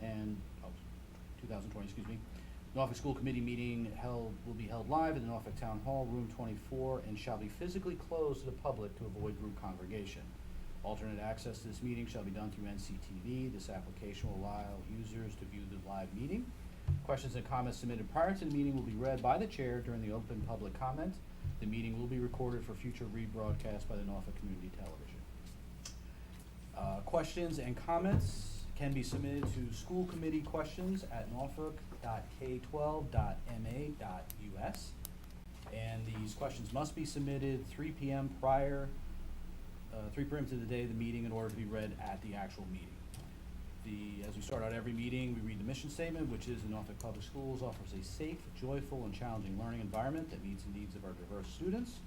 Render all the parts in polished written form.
2020, excuse me. Norfolk School Committee meeting will be held live in the Norfolk Town Hall, room 24, and shall be physically closed to the public to avoid group congregation. Alternate access to this meeting shall be done through NCTV. This application will allow users to view the live meeting. Questions and comments submitted prior to the meeting will be read by the chair during the open public comment. The meeting will be recorded for future rebroadcast by the Norfolk Community Television. Questions and comments can be submitted to school committee questions at norfolk.k12.ma.us. And these questions must be submitted 3 p.m. to the day of the meeting in order to be read at the actual meeting. As we start out every meeting, we read the mission statement, which is the Norfolk Public Schools offers a safe, joyful, and challenging learning environment that meets the needs of our diverse students.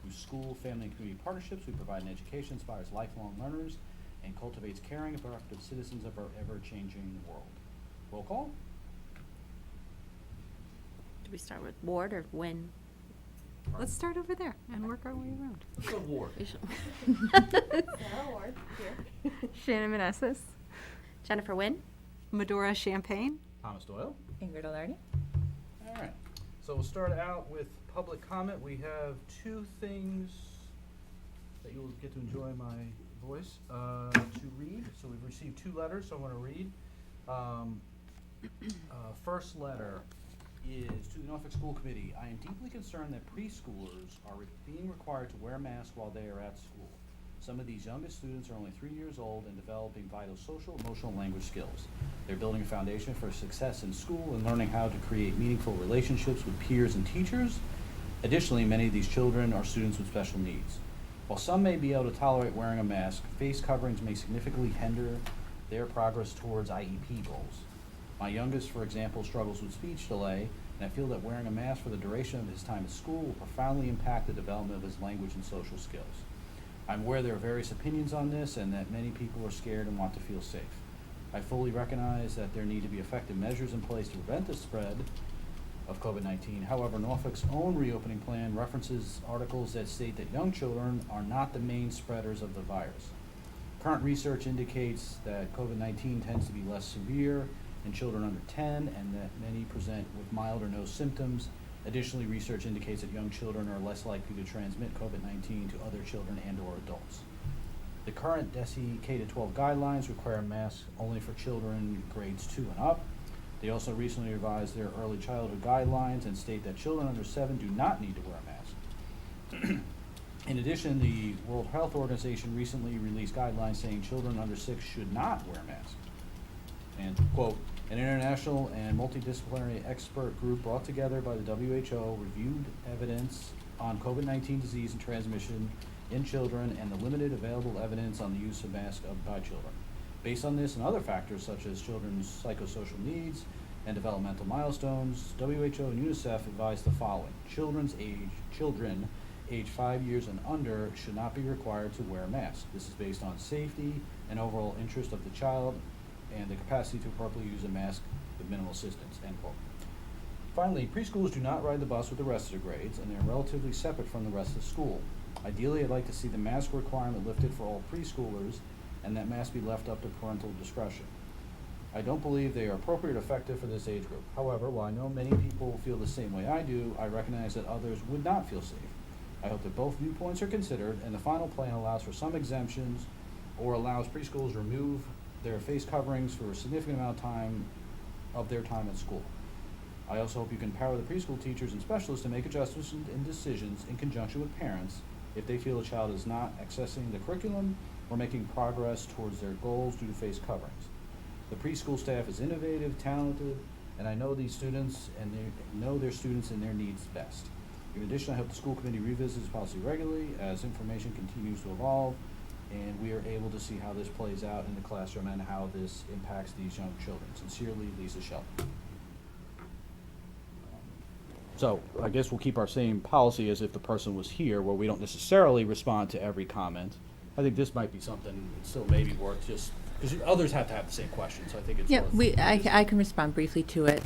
Through school, family, and community partnerships, we provide an education that inspires lifelong learners and cultivates caring and productive citizens of our ever-changing world. Roll call. Do we start with Ward or Wynn? Let's start over there and work our way around. Let's go Ward. Sarah Ward, here. Shannon Manassas. Jennifer Wynn? Medora Champagne. Thomas Doyle. Ingrid O'Lardy. All right. So we'll start out with public comment. We have 2 things that you'll get to enjoy my voice to read. So we've received 2 letters, so I want to read. First letter is to the Norfolk School Committee. I am deeply concerned that preschoolers are being required to wear masks while they are at school. Some of these youngest students are only 3 years old and developing vital social, emotional, and language skills. They're building a foundation for success in school and learning how to create meaningful relationships with peers and teachers. Additionally, many of these children are students with special needs. While some may be able to tolerate wearing a mask, face coverings may significantly hinder their progress towards IEP goals. My youngest, for example, struggles with speech delay, and I feel that wearing a mask for the duration of his time at school will profoundly impact the development of his language and social skills. I'm aware there are various opinions on this and that many people are scared and want to feel safe. I fully recognize that there need to be effective measures in place to prevent the spread of COVID-19. However, Norfolk's own reopening plan references articles that state that young children are not the main spreaders of the virus. Current research indicates that COVID-19 tends to be less severe in children under 10 and that many present with mild or no symptoms. Additionally, research indicates that young children are less likely to transmit COVID-19 to other children and or adults. The current DESE K-12 guidelines require masks only for children grades 2 and up. They also recently revised their early childhood guidelines and state that children under 7 do not need to wear a mask. In addition, the World Health Organization recently released guidelines saying children under 6 should not wear masks. And, quote, an international and multidisciplinary expert group brought together by the WHO reviewed evidence on COVID-19 disease and transmission in children and the limited available evidence on the use of masks by children. Based on this and other factors such as children's psychosocial needs and developmental milestones, WHO and UNICEF advised the following. Children age 5 years and under should not be required to wear a mask. This is based on safety and overall interest of the child and the capacity to appropriately use a mask with minimal assistance, end quote. Finally, preschoolers do not ride the bus with the rest of the grades, and they are relatively separate from the rest of school. Ideally, I'd like to see the mask requirement lifted for all preschoolers, and that masks be left up to parental discretion. I don't believe they are appropriate or effective for this age group. However, while I know many people feel the same way I do, I recognize that others would not feel safe. I hope that both viewpoints are considered, and the final plan allows for some exemptions or allows preschoolers to remove their face coverings for a significant amount of their time at school. I also hope you can empower the preschool teachers and specialists to make adjustments and decisions in conjunction with parents if they feel a child is not accessing the curriculum or making progress towards their goals due to face coverings. The preschool staff is innovative, talented, and I know these students and they know their students and their needs best. In addition, I hope the school committee revisits this policy regularly as information continues to evolve and we are able to see how this plays out in the classroom and how this impacts these young children. Sincerely, Lisa Shelton. So I guess we'll keep our same policy as if the person was here, where we don't necessarily respond to every comment. I think this might be something that still maybe worth just, because others have to have the same question, so I think it's worth. I can respond briefly to it.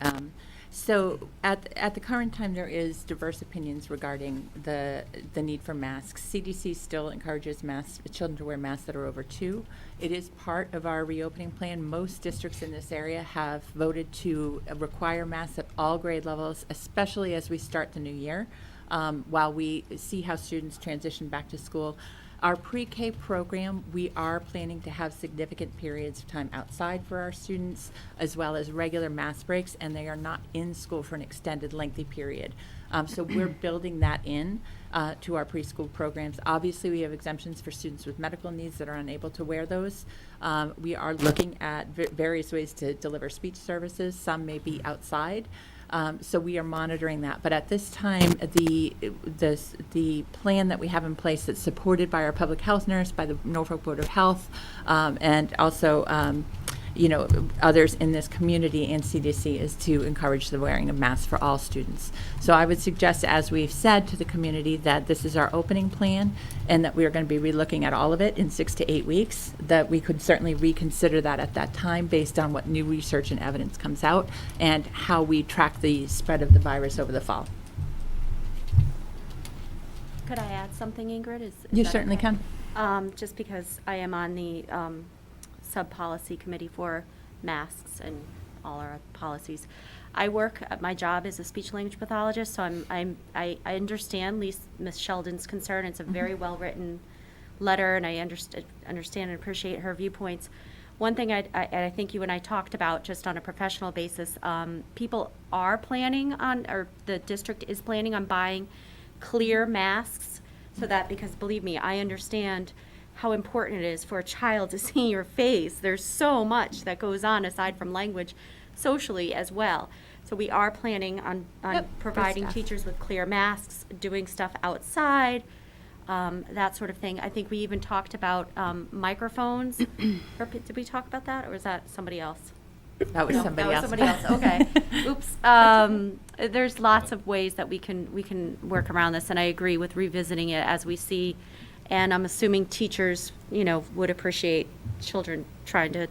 So at the current time, there is diverse opinions regarding the need for masks. CDC still encourages children to wear masks that are over 2. It is part of our reopening plan. Most districts in this area have voted to require masks at all grade levels, especially as we start the new year, while we see how students transition back to school. Our pre-K program, we are planning to have significant periods of time outside for our students, as well as regular mask breaks, and they are not in school for an extended, lengthy period. So we're building that in to our preschool programs. Obviously, we have exemptions for students with medical needs that are unable to wear those. We are looking at various ways to deliver speech services. Some may be outside. So we are monitoring that. But at this time, the plan that we have in place that's supported by our public health nurse, by the Norfolk Board of Health, and also others in this community and CDC is to encourage the wearing of masks for all students. So I would suggest, as we've said to the community, that this is our opening plan and that we are going to be relooking at all of it in 6 to 8 weeks, that we could certainly reconsider that at that time based on what new research and evidence comes out and how we track the spread of the virus over the fall. Could I add something, Ingrid? You that certainly okay? can. Just because I am on the sub-policy committee for masks and all our policies. My job is a speech-language pathologist, so I understand Ms. Sheldon's concern. It's a very well-written letter, and I understand and appreciate her viewpoints. One thing I think you and I talked about, just on a professional basis, people are planning on, or the district is planning on buying clear masks, so that, because believe me, I understand how important it is for a child to see your face. There's so much that goes on aside from language, socially as well. So we are planning on providing stuff. teachers with clear masks, doing stuff outside, that sort of thing. I think we even talked about microphones. Did we talk about that, or was that somebody else? That was No, somebody that else. was somebody else. Okay. Oops. There's lots of ways that we can work around this, and I agree with revisiting it as we see. And I'm assuming teachers, would appreciate children trying to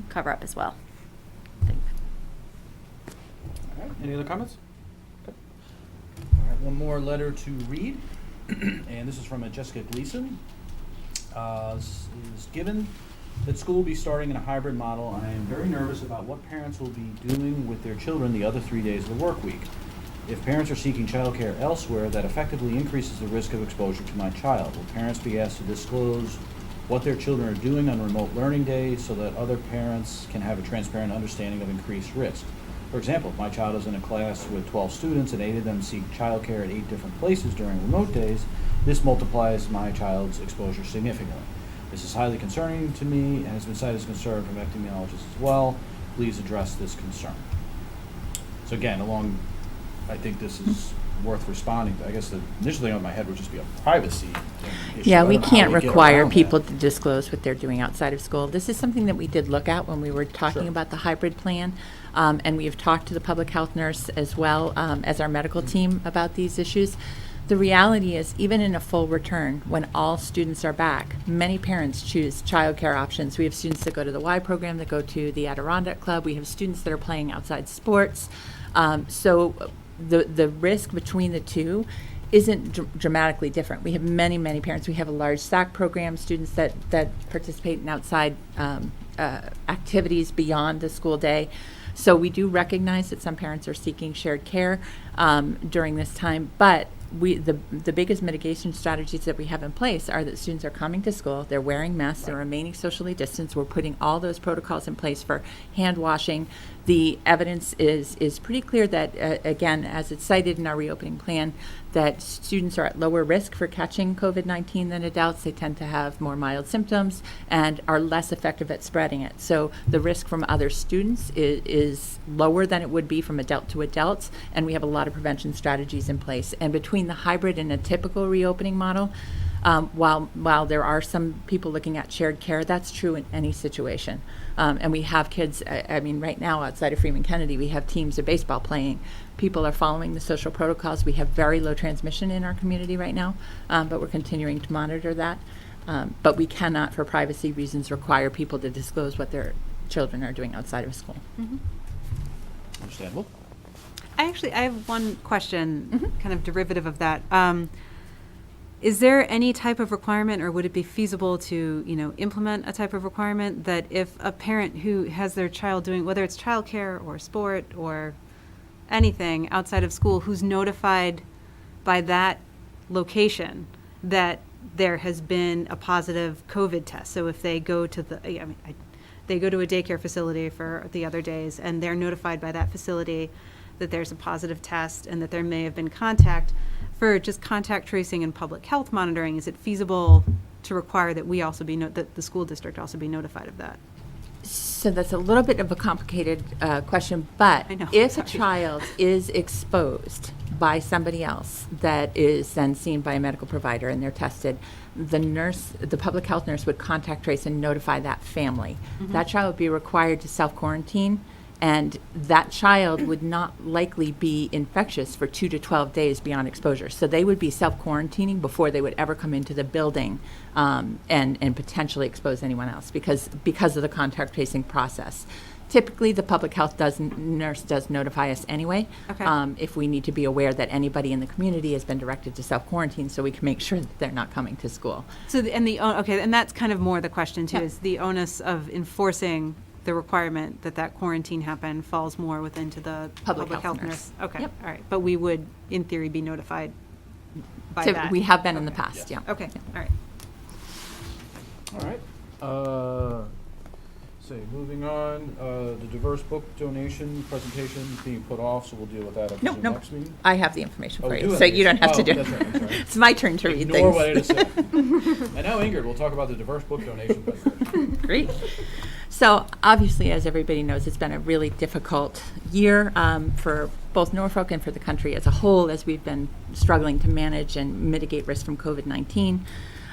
cover up as well. All right, any other comments? Okay. All right, one more letter to read, and this is from Jessica Gleason. This is given that school will be starting in a hybrid model, I am very nervous about what parents will be doing with their children the other 3 days of the work week. If parents are seeking childcare elsewhere, that effectively increases the risk of exposure to my child. Will parents be asked to disclose what their children are doing on remote learning days so that other parents can have a transparent understanding of increased risk? For example, if my child is in a class with 12 students and 8 of them seek childcare at 8 different places during remote days, this multiplies my child's exposure significantly. This is highly concerning to me and has been cited as a concern from epidemiologists as well. Please address this concern. So again, I think this is worth responding to. I guess the initial thing on my head would just be a privacy issue. Yeah, I we don't know how can't we get require around people that. to disclose what they're doing outside of school. This is something that we did look at when we were talking Sure. about the hybrid plan. And we have talked to the public health nurse as well as our medical team about these issues. The reality is, even in a full return, when all students are back, many parents choose childcare options. We have students that go to the Y program, that go to the Adirondack Club. We have students that are playing outside sports. So the risk between the two isn't dramatically different. We have many, many parents. We have a large SAC program, students that participate in outside activities beyond the school day. So we do recognize that some parents are seeking shared care during this time, but the biggest mitigation strategies that we have in place are that students are coming to school, they're wearing masks, they're remaining socially distanced. We're putting all those protocols in place for hand washing. The evidence is pretty clear that, again, as it's cited in our reopening plan, that students are at lower risk for catching COVID-19 than adults. They tend to have more mild symptoms and are less effective at spreading it. So the risk from other students is lower than it would be from adult to adults, and we have a lot of prevention strategies in place. And between the hybrid and a typical reopening model, while there are some people looking at shared care, that's true in any situation. And we have kids, right now outside of Freeman Kennedy, we have teams of baseball playing. People are following the social protocols. We have very low transmission in our community right now, but we're continuing to monitor that. But we cannot, for privacy reasons, require people to disclose what their children are doing outside of school. Understandable. I have one question, Mhm. kind of derivative of that. Is there any type of requirement, or would it be feasible to, implement a type of requirement that if a parent who has their child doing, whether it's childcare or sport or anything outside of school, who's notified by that location that there has been a positive COVID test? So if they go to they go to a daycare facility for the other days, and they're notified by that facility that there's a positive test and that there may have been contact, for just contact tracing and public health monitoring, is it feasible to require that we also be, that the school district also be notified of that? So that's a little bit of a complicated question, but I know, if sorry. a child is exposed by somebody else that is then seen by a medical provider and they're tested, the public health nurse would contact trace and notify that family. Mm-hmm. That child would be required to self-quarantine, and that child would not likely be infectious for 2 to 12 days beyond exposure. So they would be self-quarantining before they would ever come into the building and potentially expose anyone else because of the contact tracing process. Typically, the public health nurse does notify us anyway Okay. if we need to be aware that anybody in the community has been directed to self-quarantine, so we can make sure that they're not coming to school. So, and that's kind of more the question too, Yeah. is the onus of enforcing the requirement that quarantine happen falls more within to the Public public health health nurse. nurse? Okay, Yep. all right. But we would, in theory, be notified by So that? we have been in the Okay. past, yeah. Okay, Yeah. all right. All right. Moving on, the diverse book donation presentation is being put off, so we'll deal with that at the No. next meeting. I have the information Oh, for you you, do have so the you don't have to do information. Oh, that's right, I'm sorry. It's my turn to read things. Ignore what I just said. And now Ingrid will talk about the diverse book donation presentation. Great. So obviously, as everybody knows, it's been a really difficult year for both Norfolk and for the country as a whole, as we've been struggling to manage and mitigate risk from COVID-19.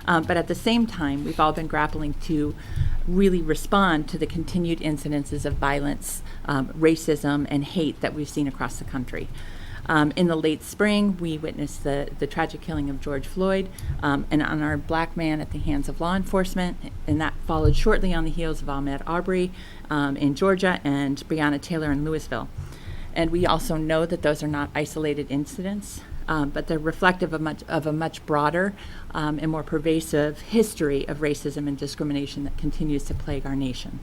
But at the same time, we've all been grappling to really respond to the continued incidences of violence, racism, and hate that we've seen across the country. In the late spring, we witnessed the tragic killing of George Floyd, an unarmed black man at the hands of law enforcement, and that followed shortly on the heels of Ahmaud Arbery in Georgia and Breonna Taylor in Louisville. And we also know that those are not isolated incidents, but they're reflective of a much broader and more pervasive history of racism and discrimination that continues to plague our nation.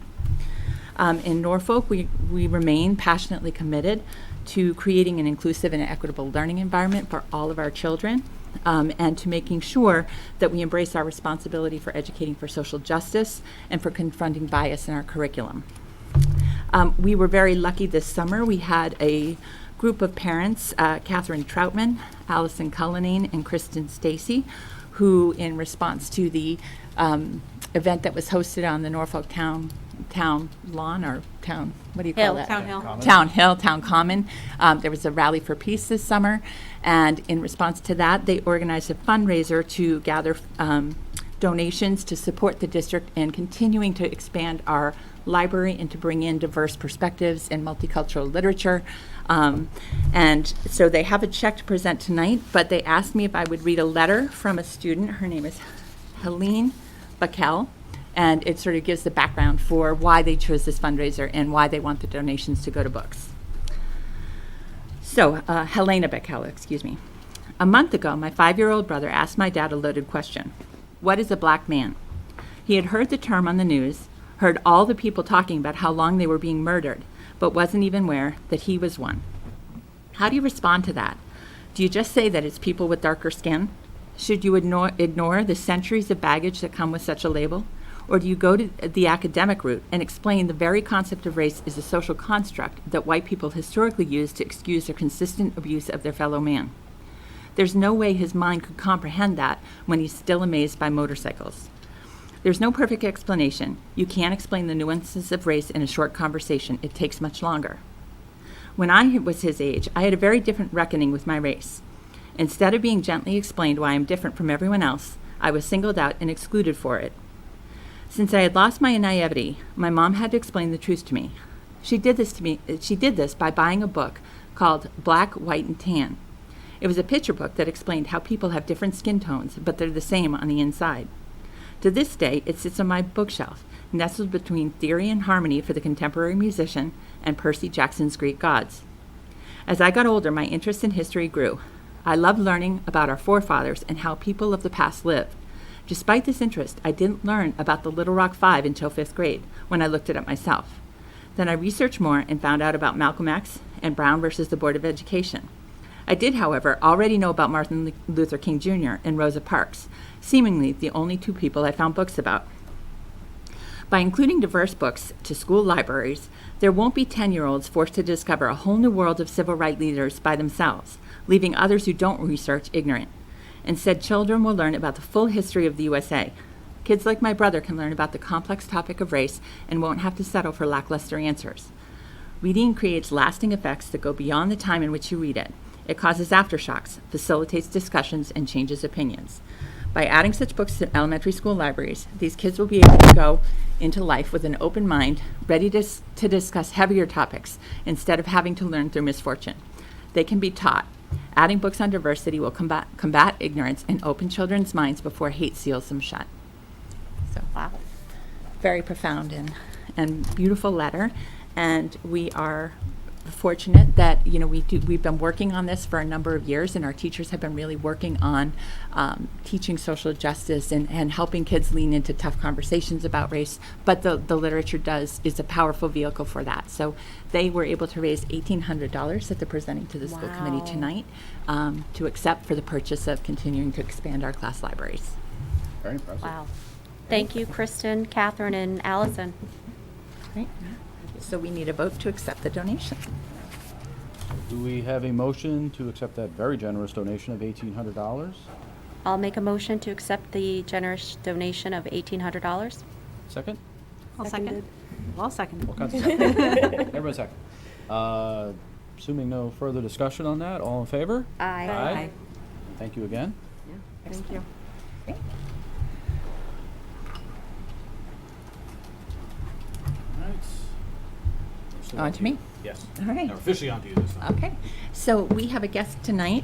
In Norfolk, we remain passionately committed to creating an inclusive and equitable learning environment for all of our children, and to making sure that we embrace our responsibility for educating for social justice and for confronting bias in our curriculum. We were very lucky this summer. We had a group of parents, Catherine Troutman, Allison Cullinane, and Kristen Stacy, who, in response to the event that was hosted on the Norfolk town lawn, or town, what do you call Hill. that? Town Hill. Town Common. There was a rally for peace this summer, and in response to that, they organized a fundraiser to gather donations to support the district in continuing to expand our library and to bring in diverse perspectives and multicultural literature. And so they have a check to present tonight, but they asked me if I would read a letter from a student. Her name is Helene Backel, and it sort of gives the background for why they chose this fundraiser and why they want the donations to go to books. So, Helena Backel, excuse me. A month ago, my 5-year-old brother asked my dad a loaded question. What is a black man? He had heard the term on the news, heard all the people talking about how long they were being murdered, but wasn't even aware that he was one. How do you respond to that? Do you just say that it's people with darker skin? Should you ignore the centuries of baggage that come with such a label? Or do you go to the academic route and explain the very concept of race is a social construct that white people historically used to excuse their consistent abuse of their fellow man? There's no way his mind could comprehend that when he's still amazed by motorcycles. There's no perfect explanation. You can't explain the nuances of race in a short conversation. It takes much longer. When I was his age, I had a very different reckoning with my race. Instead of being gently explained why I'm different from everyone else, I was singled out and excluded for it. Since I had lost my naivety, my mom had to explain the truth to me. She did this by buying a book called Black, White, and Tan. It was a picture book that explained how people have different skin tones, but they're the same on the inside. To this day, it sits on my bookshelf, nestled between Theory and Harmony for the Contemporary Musician and Percy Jackson's Greek Gods. As I got older, my interest in history grew. I loved learning about our forefathers and how people of the past lived. Despite this interest, I didn't learn about the Little Rock Five until 5th grade, when I looked it up myself. Then I researched more and found out about Malcolm X and Brown versus the Board of Education. I did, however, already know about Martin Luther King Jr. and Rosa Parks, seemingly the only two people I found books about. By including diverse books to school libraries, there won't be 10-year-olds forced to discover a whole new world of civil rights leaders by themselves, leaving others who don't research ignorant. Instead, children will learn about the full history of the USA. Kids like my brother can learn about the complex topic of race and won't have to settle for lackluster answers. Reading creates lasting effects that go beyond the time in which you read it. It causes aftershocks, facilitates discussions, and changes opinions. By adding such books to elementary school libraries, these kids will be able to go into life with an open mind, ready to discuss heavier topics instead of having to learn through misfortune. They can be taught. Adding books on diversity will combat ignorance and open children's minds before hate seals them shut. So, Wow. very profound and beautiful letter. And we are fortunate that, we've been working on this for a number of years, and our teachers have been really working on teaching social justice and helping kids lean into tough conversations about race. But the literature is a powerful vehicle for that. So they were able to raise $1,800 that they're presenting to the school committee Wow. tonight to accept for the purchase of continuing to expand our class libraries. Very impressive. Wow. Thank you, Kristen, Catherine, and Allison. Great. So we need a vote to accept the donation. Do we have a motion to accept that very generous donation of $1,800? I'll make a motion to accept the generous donation of $1,800. Second? I'll second. I'll second. All kinds of seconds. Everybody second. Assuming no further discussion on that, all in favor? Aye. Aye. Thank you again. Thank you. Great. All right. So On to me? Yes. All right. Now officially on to you this time. Okay, so we have a guest tonight,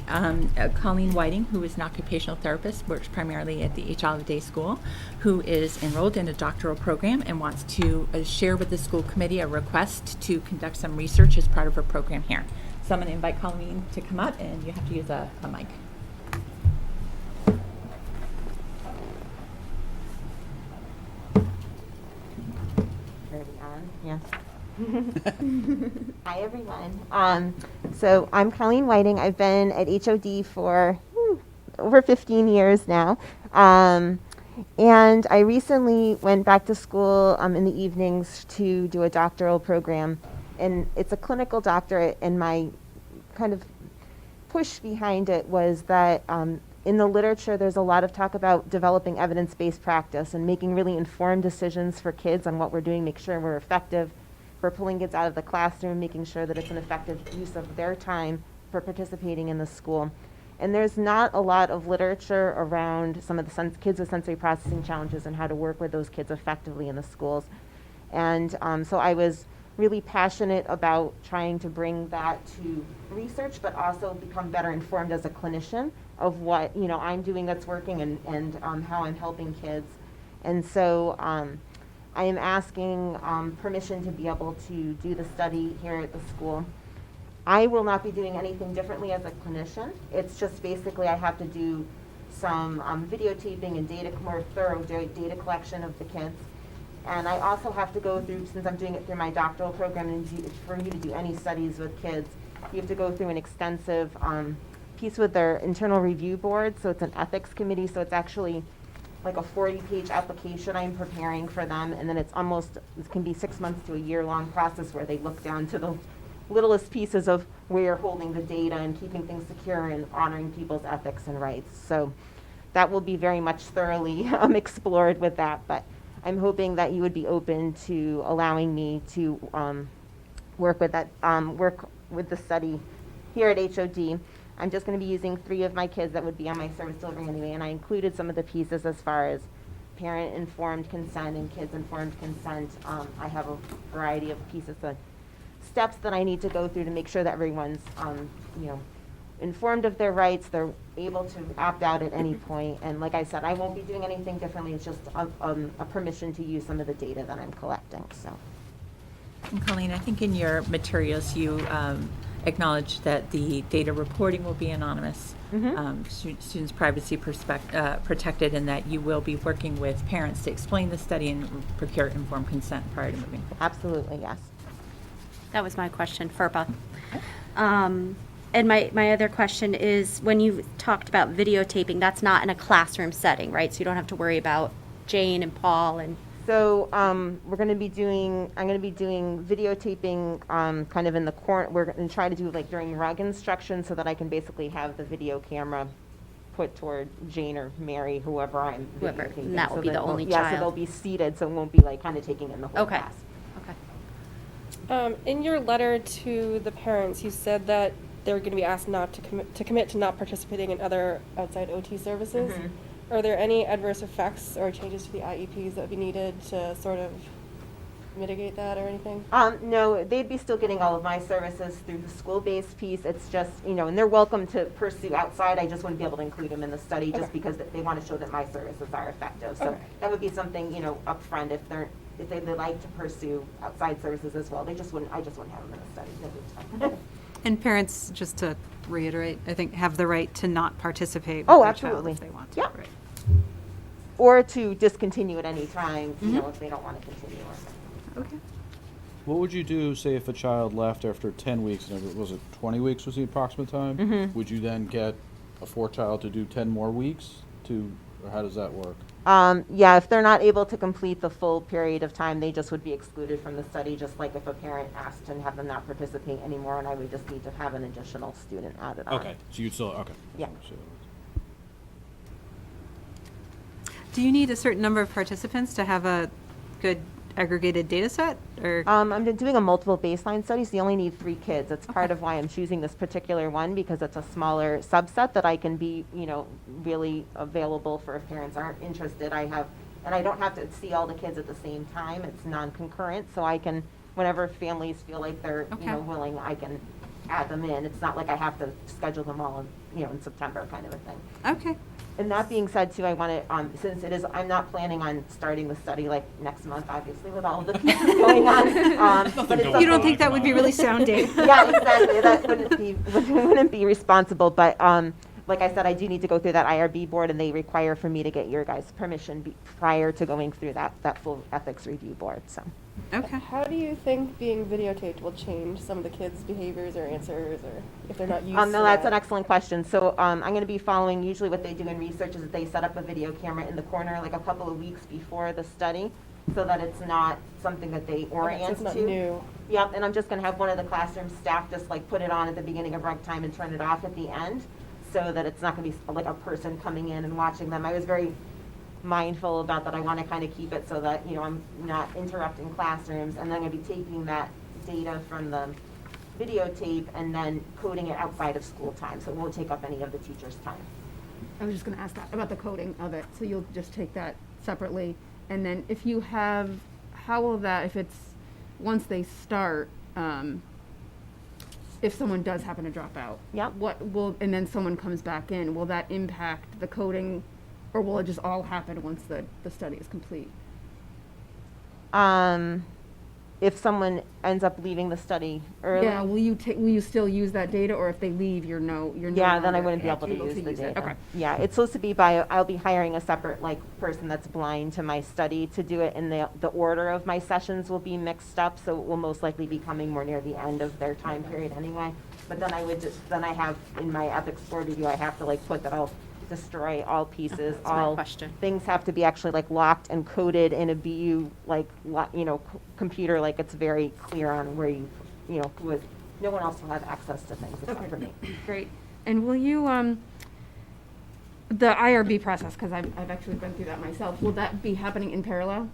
Colleen Whiting, who is an occupational therapist, works primarily at the H. Olive Day School, who is enrolled in a doctoral program and wants to share with the school committee a request to conduct some research as part of her program here. So I'm going to invite Colleen to come up, and you have to use a mic. Yes. Hi, everyone. So I'm Colleen Whiting. I've been at HOD for over 15 years now. And I recently went back to school in the evenings to do a doctoral program. And it's a clinical doctorate, and my kind of push behind it was that in the literature, there's a lot of talk about developing evidence-based practice and making really informed decisions for kids on what we're doing, make sure we're effective for pulling kids out of the classroom, making sure that it's an effective use of their time for participating in the school. And there's not a lot of literature around some of the kids with sensory processing challenges and how to work with those kids effectively in the schools. And so I was really passionate about trying to bring that to research, but also become better informed as a clinician of what I'm doing that's working and how I'm helping kids. And so I am asking permission to be able to do the study here at the school. I will not be doing anything differently as a clinician. It's just basically I have to do some videotaping and more thorough data collection of the kids. And I also have to go through, since I'm doing it through my doctoral program, and for you to do any studies with kids, you have to go through an extensive piece with their internal review board. So it's an ethics committee. So it's actually like a 40-page application I'm preparing for them. And then it can be 6 months to a year-long process where they look down to the littlest pieces of where you're holding the data and keeping things secure and honoring people's ethics and rights. So that will be very much thoroughly explored with that. But I'm hoping that you would be open to allowing me to work with the study here at HOD. I'm just going to be using 3 of my kids that would be on my service delivery anyway, and I included some of the pieces as far as parent-informed consent and kids-informed consent. I have a variety of pieces of steps that I need to go through to make sure that everyone's informed of their rights, they're able to opt out at any point. And like I said, I won't be doing anything differently. It's just a permission to use some of the data that I'm collecting. So. And Colleen, I think in your materials you acknowledge that the data reporting will be anonymous, Mhm. students' privacy protected, and that you will be working with parents to explain the study and procure informed consent prior to moving forward. Absolutely, yes. That was my question, FERPA. And my other question is, when you talked about videotaping, that's not in a classroom setting, right? So you don't have to worry about Jane and Paul and, So we're going to be doing, I'm going to be doing videotaping kind of in the corner. We're going to try to do like during rug instruction so that I can basically have the video camera put toward Jane or Mary, whoever I'm Whoever, videotaping. and that will So be the that only Yeah, so child. they'll be seated, so it won't be like kind of taking in the whole okay, class. okay. In your letter to the parents, you said that they're going to be asked not to commit to not participating in other outside OT services. Mhm. Are there any adverse effects or changes to the IEPs that would be needed to sort of mitigate that or anything? No, they'd be still getting all of my services through the school-based piece. It's just, and they're welcome to pursue outside. I just wouldn't be able to include them in the study just Okay. because they want to show that my services are effective. So Okay. that would be something, upfront if they'd like to pursue outside services as well. I just wouldn't have them in the study. That'd be fine. And parents, just to reiterate, I think have the right to not participate Oh, with their child absolutely. if they want to. Yep. Right. Or to discontinue at any time, Mhm. if they don't want to continue. Okay. What would you do, say, if a child left after 10 weeks, and was it 20 weeks was the approximate time? Mhm. Would you then get a fourth child to do 10 more weeks or how does that work? Yeah, if they're not able to complete the full period of time, they just would be excluded from the study, just like if a parent asked to have them not participate anymore, and I would just need to have an additional student added on. Okay, so you'd still, okay. Yeah. Do you need a certain number of participants to have a good aggregated data set, or? I'm doing a multiple baseline study, so you only need 3 kids. That's part Okay. of why I'm choosing this particular one, because it's a smaller subset that I can be, really available for if parents aren't interested. And I don't have to see all the kids at the same time. It's non-concurrent, so I can, whenever families feel like they're, Okay. willing, I can add them in. It's not like I have to schedule them all, in September kind of a thing. Okay. And that being said, too, I want to, since I'm not planning on starting the study like next month, obviously, with all of the pieces going on. But it's You don't something- think that would be really sounding? Yeah, exactly. That wouldn't be responsible. But like I said, I do need to go through that IRB board, and they require for me to get your guys' permission prior to going through that full ethics review board. So. Okay. How do you think being videotaped will change some of the kids' behaviors or answers, or if they're not used to No, that's that? an excellent question. So I'm going to be following, usually what they do in research is that they set up a video camera in the corner like a couple of weeks before the study, so that it's not something that they Okay, orient so it's not to. new. Yep, and I'm just going to have one of the classroom staff just like put it on at the beginning of reg time and turn it off at the end, so that it's not going to be like a person coming in and watching them. I was very mindful about that. I want to kind of keep it so that, I'm not interrupting classrooms, and then I'm going to be taking that data from the videotape and then coding it outside of school time, so it won't take up any of the teacher's time. I was just going to ask that about the coding of it. So you'll just take that separately. And then if you have, how will that, if it's, once they start, if someone does happen to drop out? Yep. And then someone comes back in, will that impact the coding, or will it just all happen once the study is complete? If someone ends up leaving the study early. Yeah, will you still use that data, or if they leave, you're no Yeah, then I longer wouldn't be able to use the it? data. Okay. Yeah, it's supposed to be I'll be hiring a separate, person that's blind to my study to do it, and the order of my sessions will be mixed up, so it will most likely be coming more near the end of their time period anyway. But then I have, in my ethics board review, I have to put that I'll destroy all pieces, That's my question. things have to be actually locked and coded in a BU, computer, it's very clear on where no one else will have access to things except for me. Great. And will you, the IRB process, because I've actually been through that myself, will that be happening in parallel?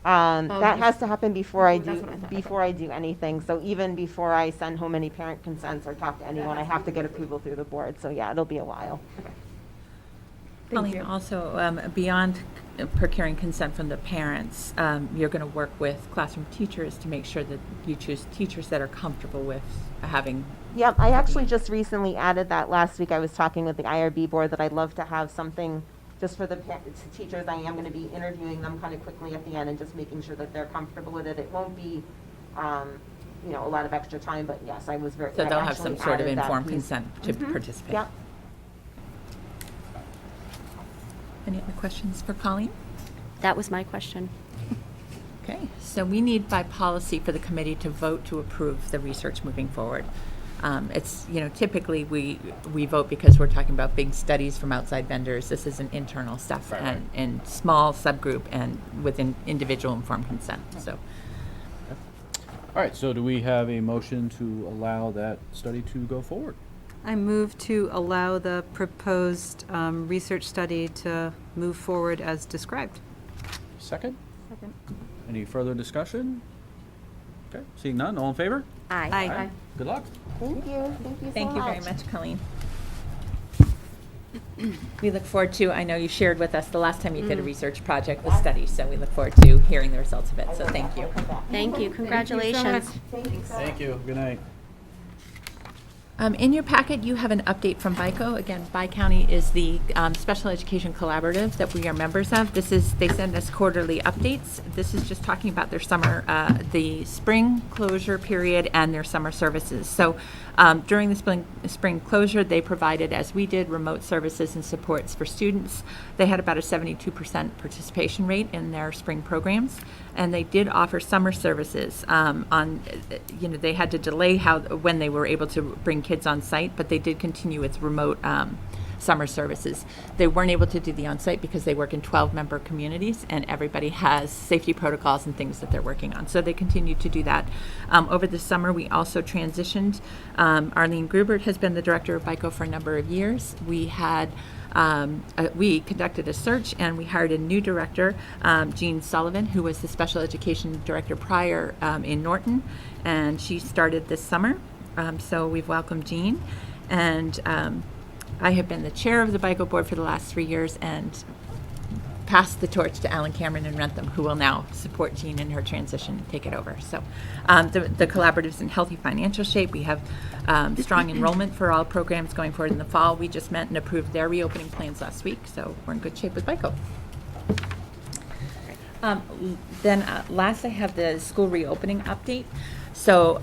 That has to happen before I That's do, what I thought. before I do anything. So even before I send home any parent consents or talk to anyone, I have to get approval through the board. So yeah, it'll be a while. Thank Colleen, you. also, beyond procuring consent from the parents, you're going to work with classroom teachers to make sure that you choose teachers that are comfortable with having. Yep, I actually just recently added that last week. I was talking with the IRB board that I'd love to have something just for the teachers. I am going to be interviewing them kind of quickly at the end and just making sure that they're comfortable with it. It won't be a lot of extra time, but yes, I was very. So I they'll have some actually sort of added that informed piece. consent to participate. Yep. Any other questions for Colleen? That was my question. Okay, so we need by policy for the committee to vote to approve the research moving forward. It's, typically we vote because we're talking about big studies from outside vendors. This is an internal stuff Right. and small subgroup and within individual informed consent, so. All right, so do we have a motion to allow that study to go forward? I move to allow the proposed research study to move forward as described. Second? Second. Any further discussion? Okay, seeing none, all in favor? Aye. Aye. Good luck. Thank you. Thank you so Thank you very much. much, Colleen. We look forward to, I know you shared with us the last time you did a research project, the study, so we look forward to hearing the results of it, so thank you. Thank you. Congratulations. Thank you. Good night. In your packet, you have an update from BICO. Again, Bi-County is the special education collaborative that we are members of. They send us quarterly updates. This is just talking about their summer, the spring closure period and their summer services. So during the spring closure, they provided, as we did, remote services and supports for students. They had about a 72% participation rate in their spring programs, and they did offer summer services. They had to delay when they were able to bring kids on site, but they did continue with remote summer services. They weren't able to do the on-site because they work in 12-member communities, and everybody has safety protocols and things that they're working on. So they continue to do that. Over the summer, we also transitioned. Arlene Grubert has been the director of BICO for a number of years. We conducted a search and we hired a new director, Jean Sullivan, who was the special education director prior in Norton, and she started this summer. So we've welcomed Jean, and I have been the chair of the BICO board for the last 3 years and passed the torch to Alan Cameron and Rentham, who will now support Jean in her transition and take it over. So the collaborative's in healthy financial shape. We have strong enrollment for all programs going forward in the fall. We just met and approved their reopening plans last week, so we're in good shape with BICO. Last I have the school reopening update. So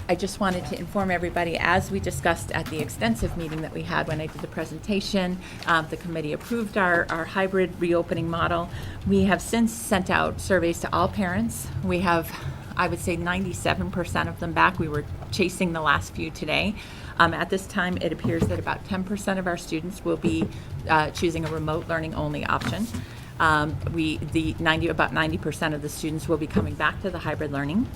I just wanted to inform everybody, as we discussed at the extensive meeting that we had when I did the presentation, the committee approved our hybrid reopening model. We have since sent out surveys to all parents. We have, I would say, 97% of them back. We were chasing the last few today. At this time, it appears that about 10% of our students will be choosing a remote learning only option. About 90% of the students will be coming back to the hybrid learning.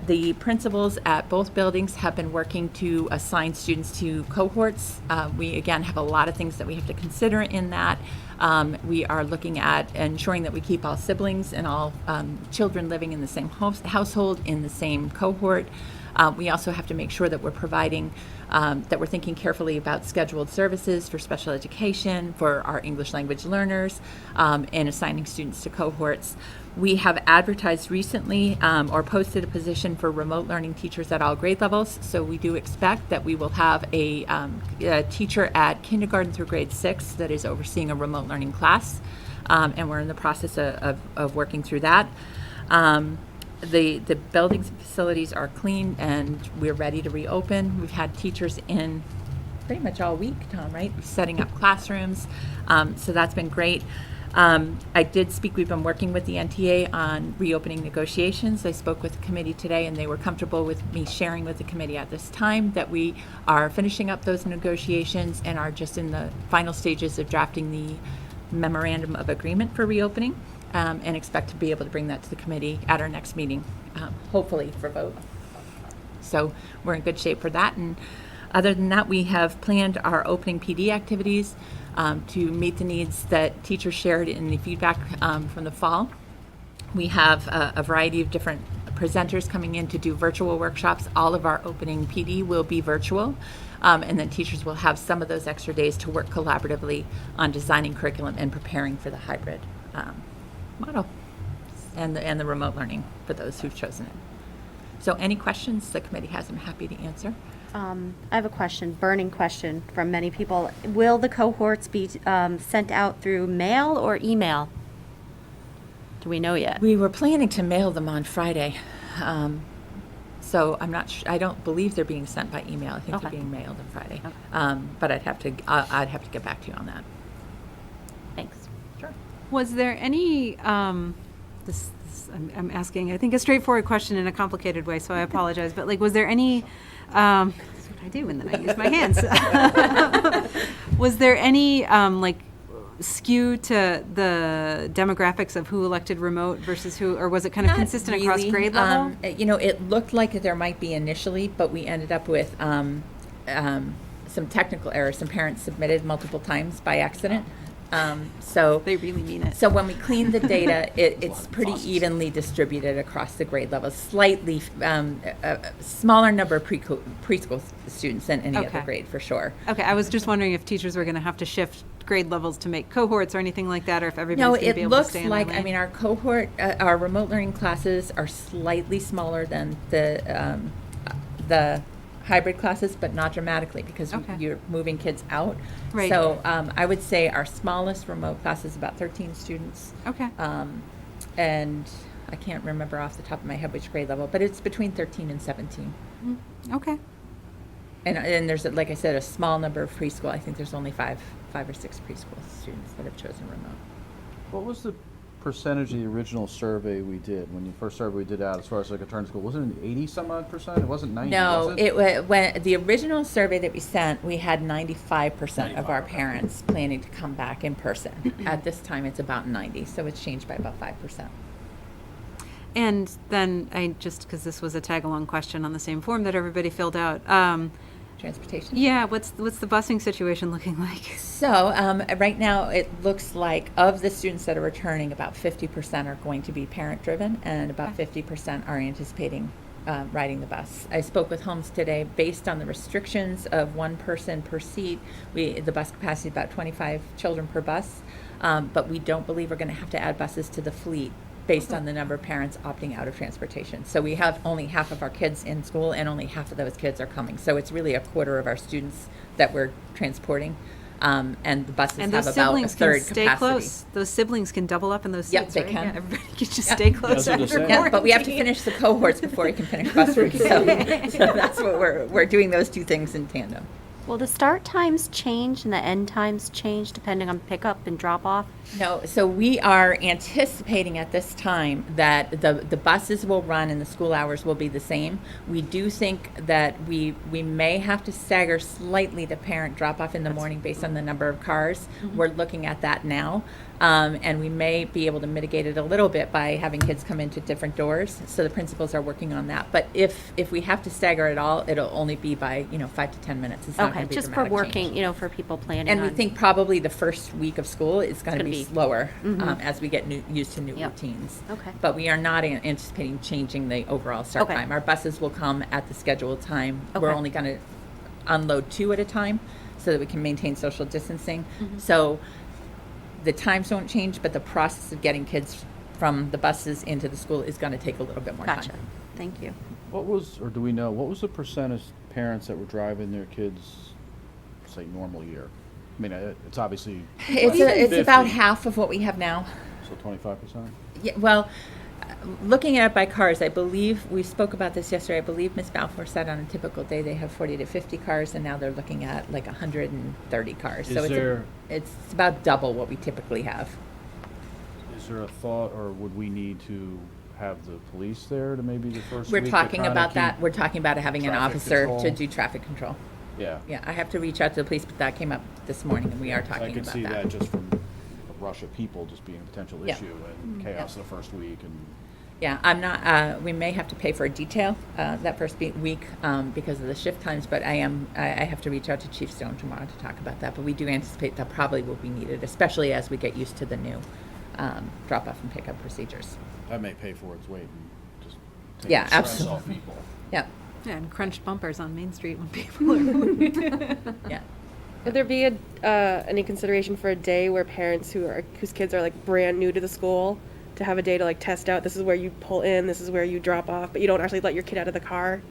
The principals at both buildings have been working to assign students to cohorts. We, again, have a lot of things that we have to consider in that. We are looking at ensuring that we keep all siblings and all children living in the same household in the same cohort. We also have to make sure that we're providing, that we're thinking carefully about scheduled services for special education, for our English language learners, and assigning students to cohorts. We have advertised recently or posted a position for remote learning teachers at all grade levels. So we do expect that we will have a teacher at kindergarten through grade 6 that is overseeing a remote learning class. And we're in the process of working through that. The buildings and facilities are clean and we're ready to reopen. We've had teachers in pretty much all week, Tom, right? Setting up classrooms. So that's been great. We've been working with the NTA on reopening negotiations. I spoke with the committee today and they were comfortable with me sharing with the committee at this time that we are finishing up those negotiations and are just in the final stages of drafting the memorandum of agreement for reopening, and expect to be able to bring that to the committee at our next meeting, hopefully for vote. So we're in good shape for that. And other than that, we have planned our opening PD activities to meet the needs that teachers shared in the feedback from the fall. We have a variety of different presenters coming in to do virtual workshops. All of our opening PD will be virtual, and then teachers will have some of those extra days to work collaboratively on designing curriculum and preparing for the hybrid model and the remote learning for those who've chosen it. So any questions the committee has, I'm happy to answer. I have a question, burning question from many people. Will the cohorts be sent out through mail or email? Do we know yet? We were planning to mail them on Friday. So I'm not, I don't believe they're being sent by email. I think they're Okay. being mailed on Friday. Okay. But I'd have to get back to you on that. Thanks. Sure. Was there any, I'm asking, I think, a straightforward question in a complicated way, so I apologize, but like, was there any, that's what I do, and then I use my hands. Was there any, like, skew to the demographics of who elected remote versus who, or was it kind of Not consistent across really. grade level? You know, it looked like there might be initially, but we ended up with some technical errors. Some parents submitted multiple times by accident. So They really mean it. So when we clean the data, it's pretty evenly distributed across the grade levels. Slightly a smaller number of preschool students than any other Okay. grade, for sure. Okay, I was just wondering if teachers were going to have to shift grade levels to make cohorts or anything like that, or if No, everybody's going to be it able to looks stay in like, their I lane? mean, our cohort, our remote learning classes are slightly smaller than the hybrid classes, but not dramatically, because Okay. you're moving kids out. Right. So I would say our smallest remote class is about 13 students. Okay. And I can't remember off the top of my head which grade level, but it's between 13 and 17. Okay. And there's, like I said, a small number of preschool. I think there's only five or six preschool students that have chosen remote. What was the percentage of the original survey we did, when the first survey we did out, as far as like a turn school? Wasn't it 80 some odd percent? It wasn't 90, No, was it? when the original survey that we sent, we had 95% of our 95, okay. parents planning to come back in person. At this time, it's about 90, so it's changed by about 5%. And then I just, because this was a tag-along question on the same form that everybody filled out. Transportation. Yeah, what's the busing situation looking like? So right now, it looks like of the students that are returning, about 50% are going to be parent-driven, and about 50% are anticipating riding the bus. I spoke with Holmes today. Based on the restrictions of one person per seat, the bus capacity is about 25 children per bus, but we don't believe we're going to have to add buses to the fleet based on the number of parents opting out of transportation. So we have only half of our kids in school, and only half of those kids are coming. So it's really a quarter of our students that we're transporting, and the buses And have those about a siblings third can stay capacity. close. Those siblings can double up in those Yep, seats, they right? can. Yeah, everybody can just Yeah. stay close That's what after they're saying. Yeah, but we have to quarantine. finish the cohorts before we can finish bus routes. So that's what we're doing, those two things in tandem. Will the start times change and the end times change depending on pickup and drop off? No, so we are anticipating at this time that the buses will run and the school hours will be the same. We do think that we may have to stagger slightly the parent drop off in the morning based on the number of cars. We're looking at that now. And we may be able to mitigate it a little bit by having kids come into different doors. So the principals are working on that. But if we have to stagger it all, it'll only be by 5 to 10 minutes. It's not Okay, going to be a just for dramatic working, change. for people planning And we on- think probably the first week of school is going to gonna be be- slower Mhm. as we get used to new Yep. routines. Okay. But we are not anticipating changing the overall start Okay. time. Our buses will come at the scheduled time. We're Okay. only going to unload 2 at a time so that we can maintain social distancing. Mm-hmm. So the times don't change, but the process of getting kids from the buses into the school is going to take a little bit more Gotcha. time. Thank you. What was, or do we know, what was the percent of parents that were driving their kids, say, normal year? I mean, it's obviously It's, less than it's about 50, half of what we have now. so 25%? Yeah, well, looking at it by cars, I believe, we spoke about this yesterday, I believe Ms. Balfour said on a typical day they have 40 to 50 cars, and now they're looking at like 130 cars. Is So there- it's about double what we typically have. Is there a thought, or would we need to have the police there to maybe the first We're week to talking kinda about that, keep- we're talking about having an traffic officer to control? do traffic control. Yeah. Yeah, I have to reach out to the police, but that came up this morning, and we are talking I could about see that. that just from a rush of people just being a potential Yeah. issue and chaos the first week and. Yeah, I'm not, we may have to pay for a detail that first week because of the shift times, but I have to reach out to Chief Stone tomorrow to talk about that. But we do anticipate that probably will be needed, especially as we get used to the new drop-off and pickup procedures. That may pay for its weight and just take Yeah, the stress absolutely. off people. Yep, Yeah, and crunched bumpers on Main Street when people are. yeah. Would there be any consideration for a day where parents whose kids are like brand new to the school to have a day to like test out, this is where you pull in, this is where you drop off, but you don't actually let your kid out of the car?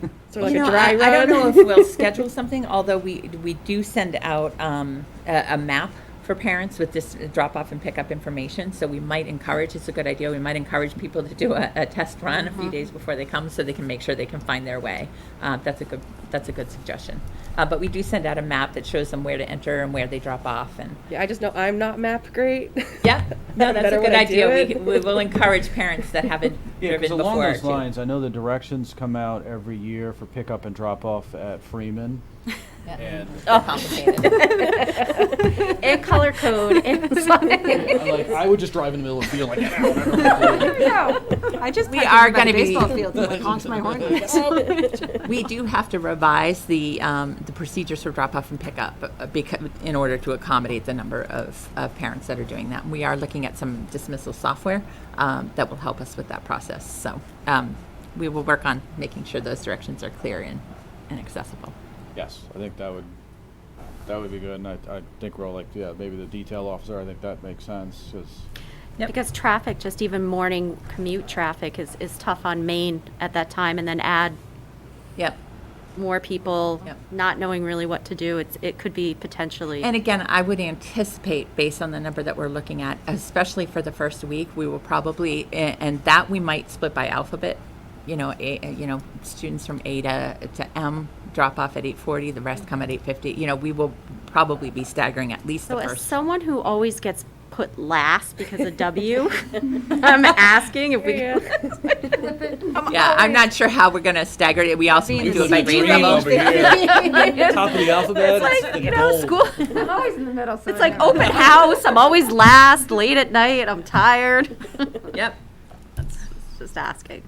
Sort of like You a know, dry run? I don't know if we'll schedule something, although we do send out a map for parents with this drop-off and pick-up information. So we might encourage, it's a good idea, we might encourage people to do a test run a few days before they come so they can make sure they can find their way. That's a good suggestion. But we do send out a map that shows them where to enter and where they drop off. And Yeah, I just know I'm not mapped great. yeah, no, that's a Better good when I do idea. it. We will encourage parents that haven't Yeah, because driven along before. those lines, I know the directions come out every year for pickup and drop-off at Freeman. And Complicated. And color code. And I'm like, I would just drive in the middle of the field like, "Get out, I don't know." I just We are going to be. baseball field and like honks my horn. We do have to revise the procedures for drop-off and pickup in order to accommodate the number of parents that are doing that. We are looking at some dismissal software that will help us with that process. So we will work on making sure those directions are clear and accessible. Yes, I think that would be good, and I think we're all like, yeah, maybe the detail officer, I think that makes sense, 'cause Because traffic, just even morning commute traffic is tough on Main at that time, and then add Yep. more people Yep. not knowing really what to do. It could be potentially. And again, I would anticipate, based on the number that we're looking at, especially for the first week, we will probably, and that we might split by alphabet. Students from A to M drop off at 8:40. The rest come at 8:50. We will probably be staggering at least So the as first. someone who always gets put last because of W, I'm asking if we. Yeah, I'm not sure how we're going to stagger it. We also might do it by grade Green level. over here, top of the alphabet, It's in like, gold. school. I'm always in the middle. So It's I like know. open house. I'm always last, late at night. I'm tired. Yep. That's just asking.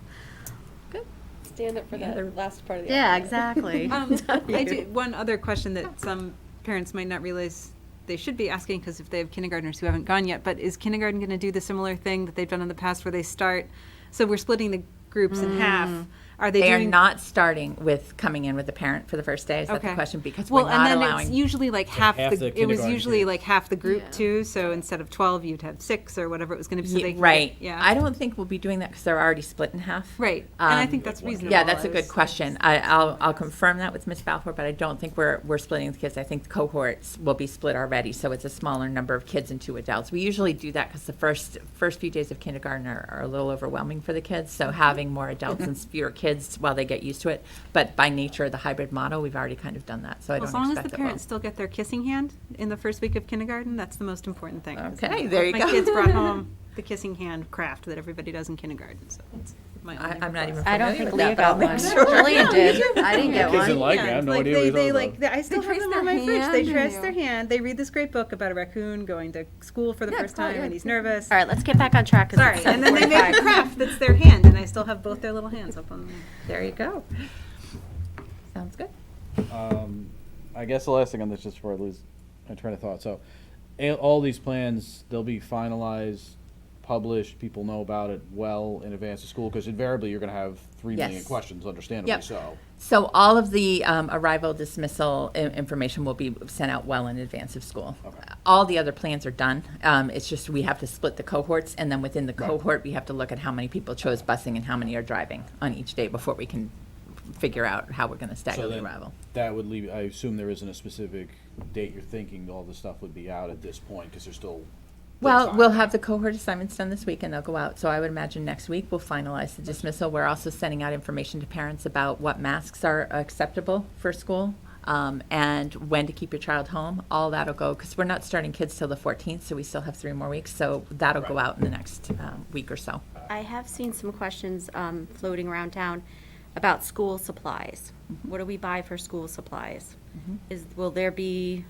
Stand up for Yeah, the last part of the Yeah, alphabet. exactly. I do, one other question that some parents might not realize they should be asking, because if they have kindergartners who haven't gone yet, but is kindergarten going to do the similar thing that they've done in the past where they start, so we're splitting the groups in half. Are they They are doing? not starting with coming in with the parent for the first day. Is that the Okay. question? Because Well, we're and not then allowing. it's usually like half half the, the it was kindergarten usually kids. like half the group Yeah. too, so instead of 12, you'd have 6 or whatever it was going to be. So they can Right. Get, yeah. I don't think we'll be doing that because they're already split in half. Right. And I Um, think that's reasonable. Yeah, that's a good It's- question. I'll confirm that with Ms. Balfour, but I don't think we're splitting the kids. I think the cohorts will be split already, so it's a smaller number of kids and 2 adults. We usually do that because the first few days of kindergarten are a little overwhelming for the kids, so having more adults and fewer kids while they get used to it. But by nature of the hybrid model, we've already kind of done that, so I Well, as don't long as expect the it will. parents still get their kissing hand in the first week of kindergarten, that's the most important thing. 'Cause Okay, there you my go. kids brought home the kissing hand craft that everybody does in kindergarten, so that's my only I'm not even request. I don't familiar think with Leah that, but got I'll make one. sure. Julia did. I didn't get Kids one. didn't like it. I Yeah, have no like idea they, what they you're like talking about. I still They have trace them their on my fridge. hand They and trace you- their hand. They read this great book about a raccoon going to school for the Yeah, first cool, time yeah. and he's nervous. All right, let's get back on track. 'Cause Sorry, it's and then they make a 7:45. craft that's their hand, and I still have both their little hands up on. There you go. Sounds good. I guess the last thing on this, just before I lose my train of thought. So, all these plans, they'll be finalized, published. People know about it well in advance of school, because invariably you're going to have 3 million Yes. questions, understandably Yep. so. So all of the arrival dismissal information will be sent out well in advance of school. Okay. All the other plans are done. It's just we have to split the cohorts, and then within the Right. cohort, we have to look at how many people chose busing and how many are driving on each day before we can figure out how we're going to stagger So the then arrival. that would leave. I assume there isn't a specific date you're thinking all this stuff would be out at this point, because there's still. Well, time. we'll have the cohort assignments done this week, and they'll go out. So I would imagine next week we'll finalize the dismissal. We're also sending out information to parents about what masks are acceptable for school, and when to keep your child home. All that'll go, because we're not starting kids till the 14th, so we still have 3 more weeks. So that'll go Right. out in the next week or so. I have seen some questions floating around town about school supplies. What do we buy for school supplies? Will there be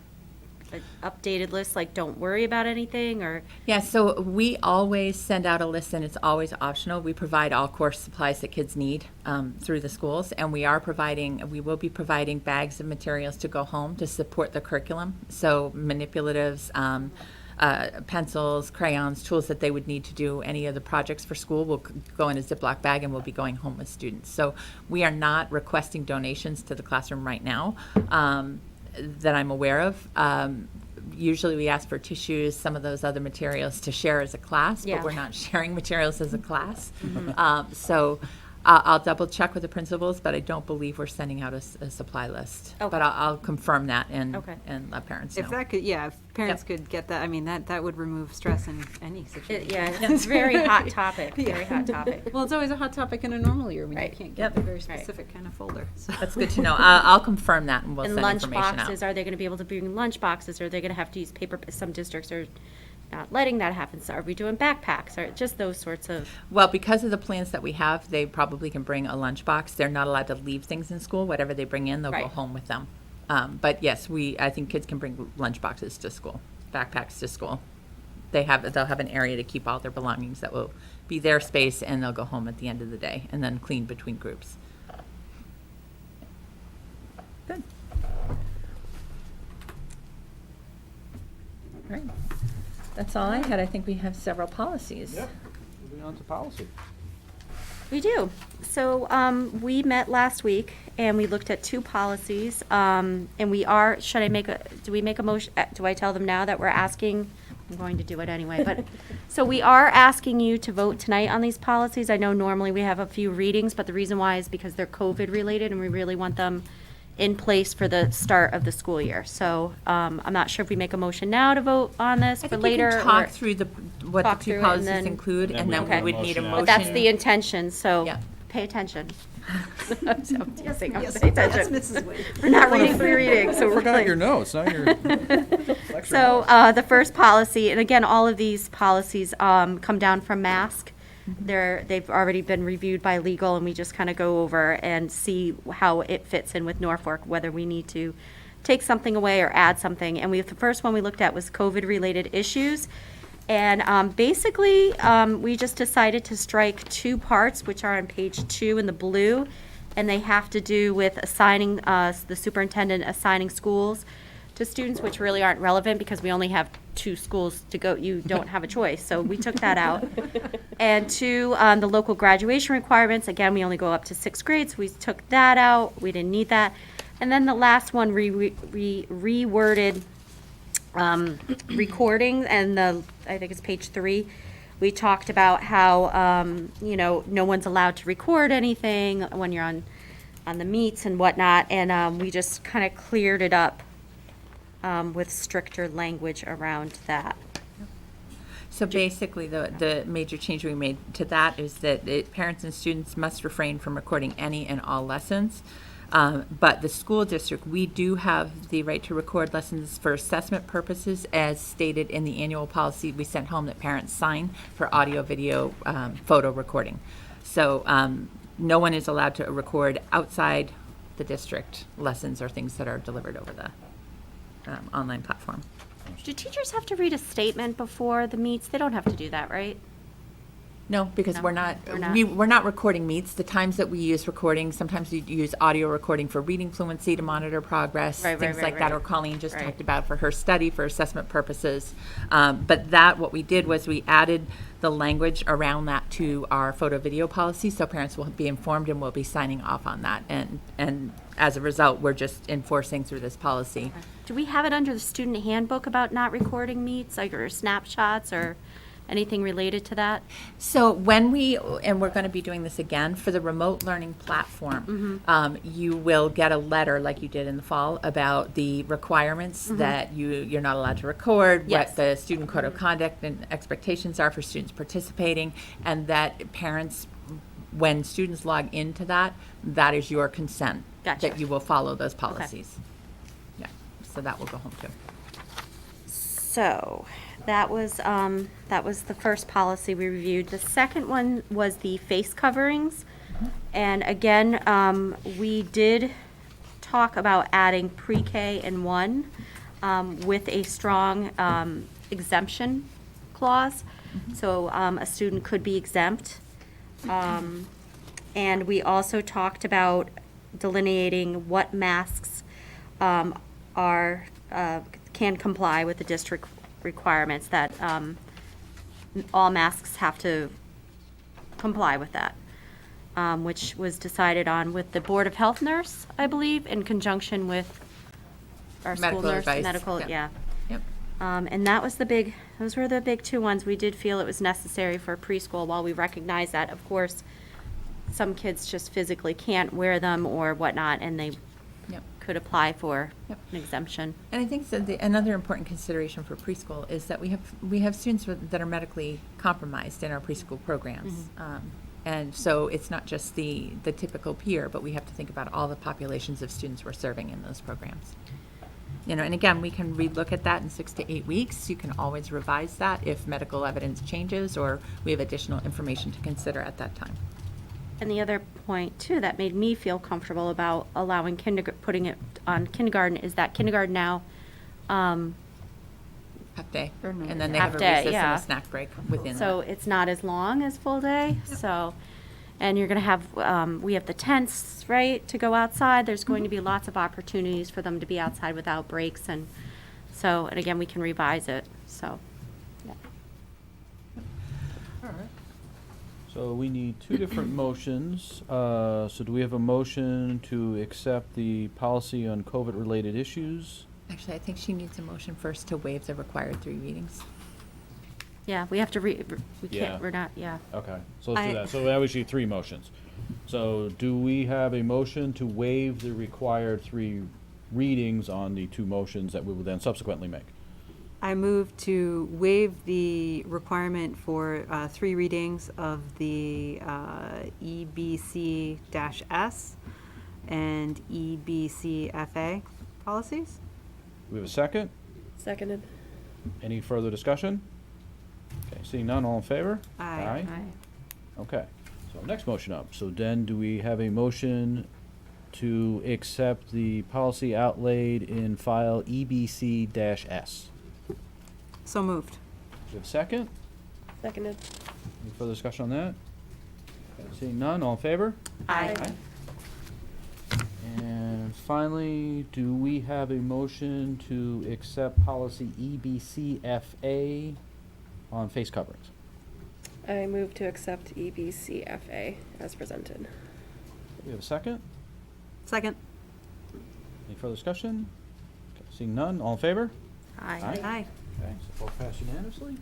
an updated list, like don't worry about anything, or? Yeah, so we always send out a list, and it's always optional. We provide all course supplies that kids need through the schools, and we will be providing bags of materials to go home to support the curriculum. So manipulatives, pencils, crayons, tools that they would need to do any of the projects for school will go in a Ziploc bag, and we'll be going home with students. So we are not requesting donations to the classroom right now that I'm aware of. Usually we ask for tissues, some of those other materials to share as a class, Yeah. but we're not sharing materials as a class. So I'll double check with the principals, but I don't believe we're sending out a supply list. Okay. But I'll confirm that and, Okay. and let parents know. If that could, yeah, if parents could get that, I mean, that would remove stress in any situation. Yeah, it's a very hot topic, very hot topic. Well, it's always a hot topic in a normal year when you Right. can't Yep. get a very Right. specific kind of folder. So. That's good to know. I'll confirm that and we'll And send lunch information boxes, out. are they gonna be able to bring lunch boxes, or are they gonna have to use paper, some districts are not letting that happen, so are we doing backpacks, or just those sorts of, Well, because of the plans that we have, they probably can bring a lunchbox. They're not allowed to leave things in school. Whatever they bring in, they'll go Right. home with them. But yes, I think kids can bring lunchboxes to school, backpacks to school. They'll have an area to keep all their belongings that will be their space, and they'll go home at the end of the day and then clean between groups. Good. All right. That's all I had. I think we have several policies. Yep, moving on to policy. we do. So, we met last week, and we looked at 2 policies, and we are, do we make a motion, do I tell them now that we're asking? I'm going to do it anyway, but, so we are asking you to vote tonight on these policies. I know normally we have a few readings, but the reason why is because they're COVID-related, and we really want them in place for the start of the school year. So, I'm not sure if we make a motion now to vote on this I for think we later. can or- talk through what talk the through it two and policies then- include, Then and we then have we a would need a motion motion. But that's the intention, so Yeah. pay attention. I'm teasing, I'm Yes, paying that's attention. Mrs. Wade. We're not reading free readings, so we're Forgot like. your notes, not your lecture So, notes. the first policy, and again, all of these policies, come down from Mask. They've already been reviewed by legal, and we just kind of go over and see how it fits in with Norfolk, whether we need to take something away or add something. And the first one we looked at was COVID-related issues. And basically, we just decided to strike 2 parts, which are on page 2 in the blue, and they have to do with assigning, the superintendent assigning schools to students, which really aren't relevant because we only have 2 schools to go. You don't have a choice, so we took that out. And 2, the local graduation requirements, again, we only go up to 6th grade, so we took that out. We didn't need that. And then the last one, reworded recording, and I think it's page 3. We talked about how, no one's allowed to record anything when you're on the meets and whatnot, and we just kind of cleared it up with stricter language around that. So basically, the major change we made to that is that parents and students must refrain from recording any and all lessons. But the school district, we do have the right to record lessons for assessment purposes as stated in the annual policy we sent home that parents sign for audio, video, photo recording. So no one is allowed to record outside the district lessons or things that are delivered over the online platform. Do teachers have to read a statement before the meets? They don't have to do that, right? No, because No, we're not, we're not. we're not recording meets. The times that we use recording, sometimes we use audio recording for reading fluency to monitor progress, Right, right, things right, like that, right. or Colleen just Right. talked about for her study, for assessment purposes. But that, what we did was we added the language around that to our photo video policy, so parents will be informed and will be signing off on that. And as a result, we're just enforcing through this policy. Do we have it under the student handbook about not recording meets, like, or snapshots, or anything related to that? So when and we're going to be doing this again, for the remote learning platform, you will get a letter like you did in the fall about the requirements that you're not allowed to record, Yes. what the student code of conduct and expectations are for students participating, and that parents, when students log into that is your consent. Gotcha. That you will follow those policies. Yeah, so that will go home too. So, that was the first policy we reviewed. The second one was the face coverings. And again, we did talk about adding pre-K and 1 with a strong exemption clause. So, a student could be exempt. And we also talked about delineating what masks can comply with the district requirements, that all masks have to comply with that, which was decided on with the Board of Health nurse, I believe, in conjunction with our school Medical nurse. advice, Medical, yeah. yeah. Yep. And those were the big 2 ones. We did feel it was necessary for preschool, while we recognize that, of course, some kids just physically can't wear them or whatnot, and they Yep. could apply for Yep. an exemption. And I think that another important consideration for preschool is that we have students that are medically compromised in our preschool programs. And so it's not just the typical peer, but we have to think about all the populations of students we're serving in those programs. You know, and again, we can relook at that in 6 to 8 weeks. You can always revise that if medical evidence changes or we have additional information to consider at that time. And the other point too that made me feel comfortable about allowing putting it on kindergarten is that kindergarten now, Half day, Or no. and then they Half have a day, recess and yeah. a snack break within so that. it's not as long as full day. So, and you're gonna have, we have the tents, right, to go outside. There's going to be lots of opportunities for them to be outside without breaks, and so, and again, we can revise it, so. Yeah. All right. So we need two different motions. So do we have a motion to accept the policy on COVID-related issues? Actually, I think she needs a motion first to waive the required 3 readings. Yeah, we have to we Yeah. can't, we're not, yeah. Okay, so let's do I- that. So that was your 3 motions. So do we have a motion to waive the required 3 readings on the 2 motions that we will then subsequently make? I move to waive the requirement for 3 readings of the EBC-S and EBCFA policies. Do we have a second? Seconded. Any further discussion? Okay, seeing none, all in favor? Aye. Okay, so next motion up. So then do we have a motion to accept the policy outlaid in file EBC-S? So moved. Do we have a second? Seconded. Any further discussion on that? Okay, seeing none, all in favor? Aye. And finally, do we have a motion to accept policy EBCFA on face coverings? I move to accept EBCFA as presented. Do we have a second? Second. Any further discussion? Okay, seeing none, all in favor? Aye. Aye. Okay, so both passed unanimously.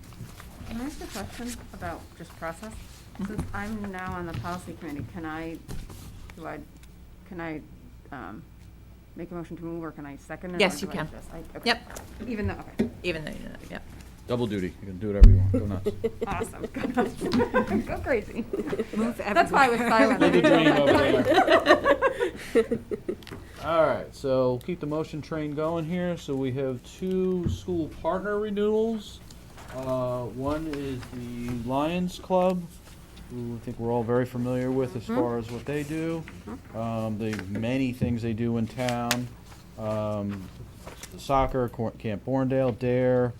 Can I ask a question about just process? Since I'm now on the policy committee, can I make a motion to move, or can I second it? Yes, or you do I can. just- okay. Yep, Even though, okay, even though you know, yep. Double duty, you can do whatever you want, go nuts. awesome. Go crazy. Move That's why I was silent. Live the dream over there. All right, so keep the motion train going here. So we have 2 school partner renewals. One is the Lions Club, who I think we're all very familiar with as far as what they do. The many things they do in town. The soccer, Camp Borndale, DARE,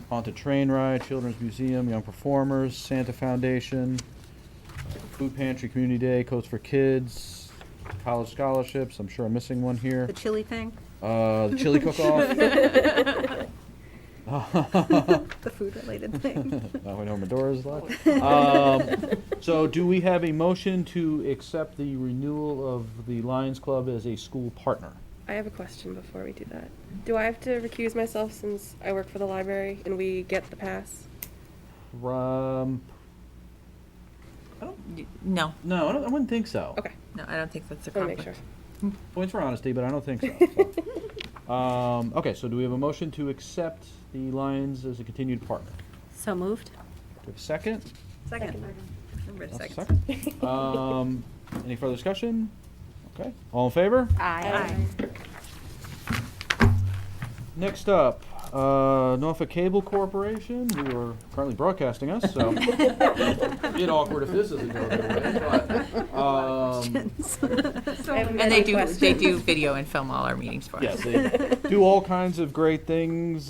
Haunted Train Ride, Children's Museum, Young Performers, Santa Foundation, Food Pantry, Community Day, Coats for Kids, college scholarships. I'm sure I'm missing one here. The chili thing? The chili cook-off. The food-related thing. Now I know Medora's left. So do we have a motion to accept the renewal of the Lions Club as a school partner? I have a question before we do that. Do I have to recuse myself since I work for the library and we get the pass? No, No, I wouldn't think so. Okay, no, I don't think that's a I want to conflict. make sure. Points for honesty, but I don't think so. Okay, so do we have a motion to accept the Lions as a continued partner? So moved? Do we have a second? Second. That's a second. Any further discussion? Okay, all in favor? Aye. Next up, Norfolk Cable Corporation, who are currently broadcasting us, so bit awkward if this doesn't go their way, but, I have And they many questions. do video and film all our meetings for us. yes, they do all kinds of great things,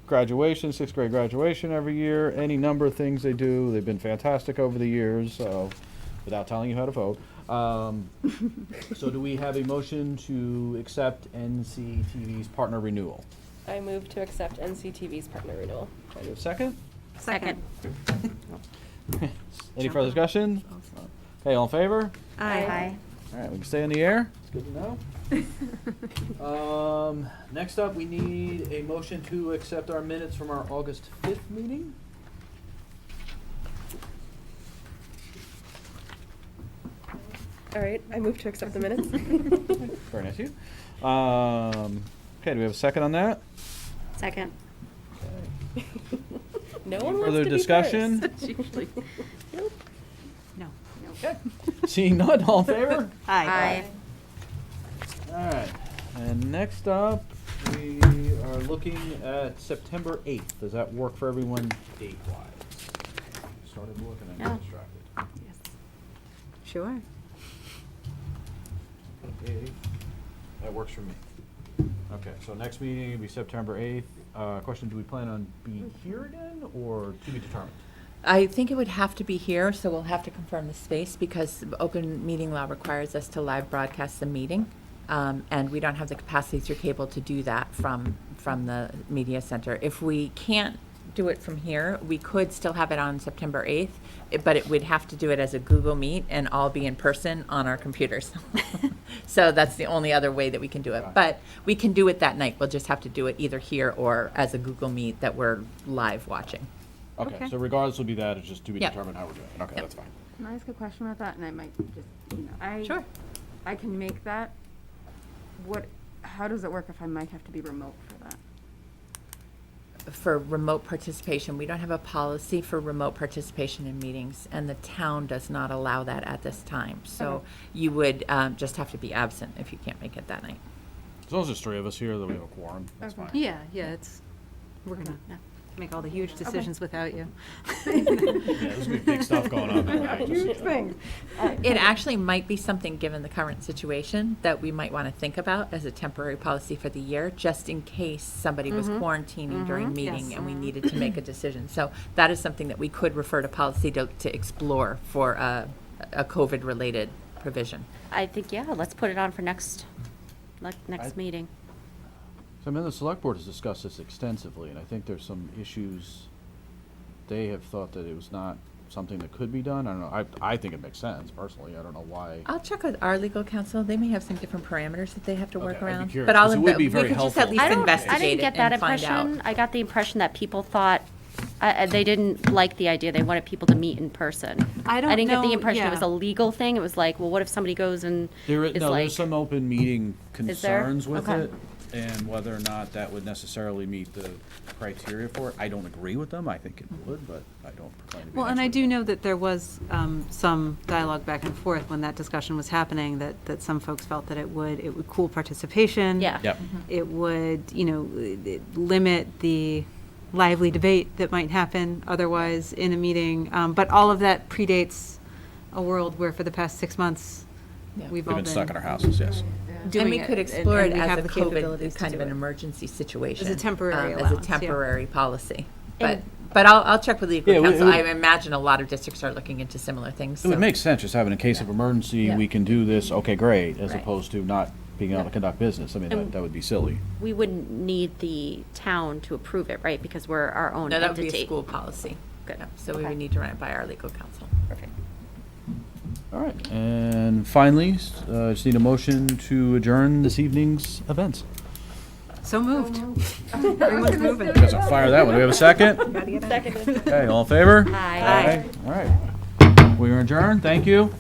graduation, 6th grade graduation every year, any number of things they do. They've been fantastic over the years, so, without telling you how to vote. So do we have a motion to accept NCTV's partner renewal? I move to accept NCTV's partner renewal. Do we have a second? Second. Any further discussion? Okay, all in favor? Aye. All right, we can stay in the air. It's good to know. Next up, we need a motion to accept our minutes from our August 5th meeting. All right, I move to accept the minutes. Very nice of you. Okay, do we have a second on that? Second. No one wants Further to discussion? be first. No. Seeing none, all in favor? Aye. All right, and next up, we are looking at September 8th. Does that work for everyone date-wise? Started looking and I got Yeah. distracted. Yes. Sure. Okay, that works for me. Okay, so next meeting will be September 8th. Question, do we plan on being here again, or to be determined? I think it would have to be here, so we'll have to confirm the space because open meeting law requires us to live broadcast the meeting. And we don't have the capacity through cable to do that from the media center. If we can't do it from here, we could still have it on September 8th, but it would have to do it as a Google Meet and all be in person on our computers. So that's the only other way that we can do it. But we can do it that night. We'll just have to do it either here or as a Google Meet that we're live watching. Okay, Okay. so regardless will be that, it's just to be Yep. determined how we're doing it. Okay, Yep. that's fine. Can I ask a question about that? And I might just, Sure. I can make that. How does it work if I might have to be remote for that? For remote participation, we don't have a policy for remote participation in meetings, and the town does not allow that at this time. So Okay. you would just have to be absent if you can't make it that night. As long as there's 3 of us here, then we have a quorum, that's Okay. fine. Yeah, we're gonna make all the huge decisions without you. Yeah, there's gonna be big stuff going on tonight. Huge thing. It actually might be something, given the current situation, that we might want to think about as a temporary policy for the year, just in case somebody was quarantining during meeting Yes. and we needed to make a decision. So that is something that we could refer to policy to explore for a COVID-related provision. I think, yeah, let's put it on for next I- meeting. So, I mean, the select board has discussed this extensively, and I think there's some issues. They have thought that it was not something that could be done. I don't know. I think it makes sense, personally. I don't know why. I'll check with our legal counsel. They may have some different parameters that they have to work Okay, I'd be around. curious, But I'll 'cause it would be we very could just at helpful. least I investigate didn't it get that and find out. impression. I got the impression that people thought, they didn't like the idea. They wanted people to meet in person. I don't I didn't get the know, impression it was yeah. a legal thing. It was like, well, what if somebody goes and is No, like, there's some open meeting Is there? concerns with Okay. it, and whether or not that would necessarily meet the criteria for it. I don't agree with them. I think it would, but I don't proclaim to be. Well, an and I expert. do know that there was some dialogue back and forth when that discussion was happening, that some folks felt that it would cool participation. yeah. Yep. It would, limit the lively debate that might happen otherwise in a meeting. But all of that predates a world where for the past 6 months, Yeah. we've We've all been been stuck in our houses, yes. doing And we it, could explore it we have as a the COVID, capabilities to kind of do an it. emergency situation. temporary As a allowance, yeah. temporary policy. And- But I'll check with legal Yeah, counsel. we- I imagine a lot of districts are looking into similar things. It would so- make sense, just having a case of emergency, Yeah. we can do this, okay, great, as Right. opposed to not being able to Yeah. conduct business. I mean, And- that would be silly. We wouldn't need the town to approve it, right? Because we're our own No, that would entity. be a school policy. Good. Yeah, So we Okay. would need to run it by our legal counsel. Perfect. All right, and finally, just need a motion to adjourn this evening's events. So moved. Everyone's moving. You guys will fire that one. Do we have a second? Okay, all in favor? Aye. All right. We are adjourned. Thank you.